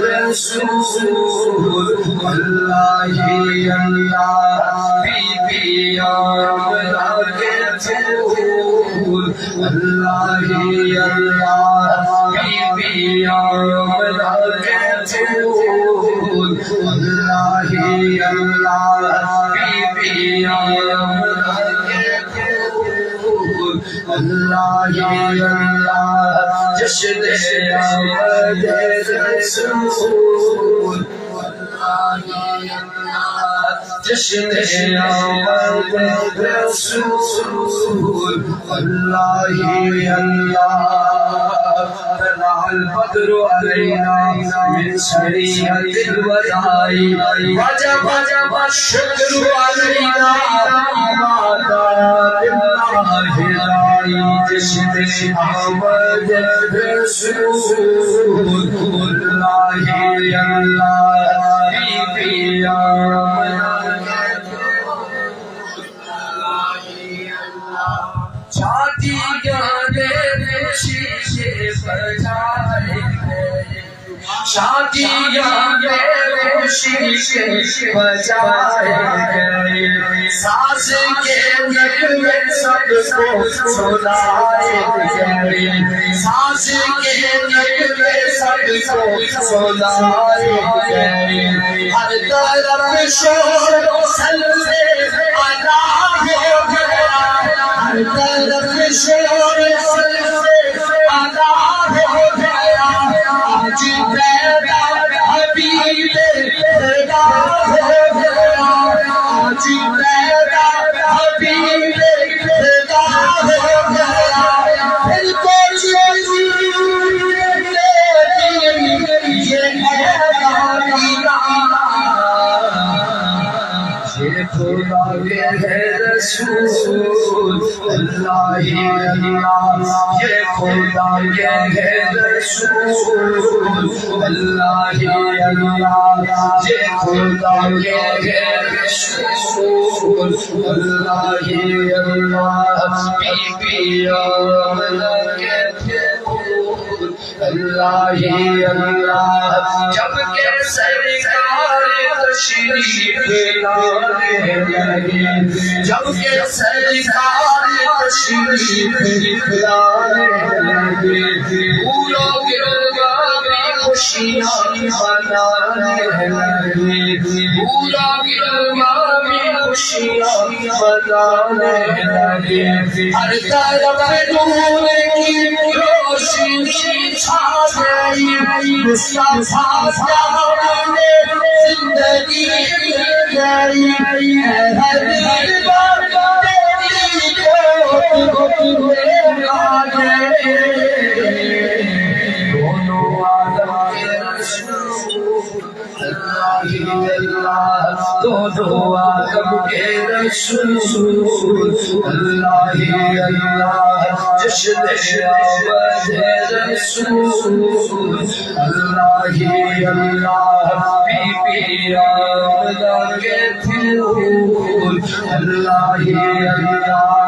رسول اللہ ہی اللہ be be Amna کے پھول اللہ ہی اللہ بی بی آمنہ کے پھول اللہ ہی اللہ بی بی آمنہ کے پھول اللہ ہی اللہ جشن آمد رسول اللہ ہی اللہ جشن آمد رسول اللہ ہی اللہ طلع البدر علينا من سرية الوداع وجب الشكر علينا ما دام الله راعي جشن آمد رسول اللہ اللہ بی بی آمنہ چھاتی گانے خوشی سے بجائے شادی گانے خوشی سے بجائے گئے ساز کے نغمے سب کو سنائے گئے ساز کے نغمے سب کو سنائے گئے ہر طرف شور و سلسلے ادا ہو گیا ہر طرف شور و سلسلے ادا ہو گیا آج پیدا حبیب پیدا ہو گیا آج پیدا حبیب پیدا ہو گیا پھر کچھ یہ خدا کے ہے رسول اللہ ہی اللہ یہ خدا کے ہے رسول اللہ ہی اللہ یہ خدا کے ہے رسول اللہ ہی اللہ بی بی آمنہ کے پھول اللہ ہی اللہ جب کہ سرکار تشریف لانے لگے جب کہ سرکار تشریف لانے لگے پورا گروہ میں خوشیاں منانے لگے پورا گروہ میں خوشیاں منانے لگے ہر طرف نور کی روشنی چھا گئی مصطفیٰ جانے زندگی گئی ہر بار تیری کو آگے دونوں عالم کے رسول اللہ ہی اللہ دونوں عالم کے رسول اللہ ہی اللہ جشن آمد رسول اللہ ہی اللہ بی بی آمنہ کے پھول اللہ ہی اللہ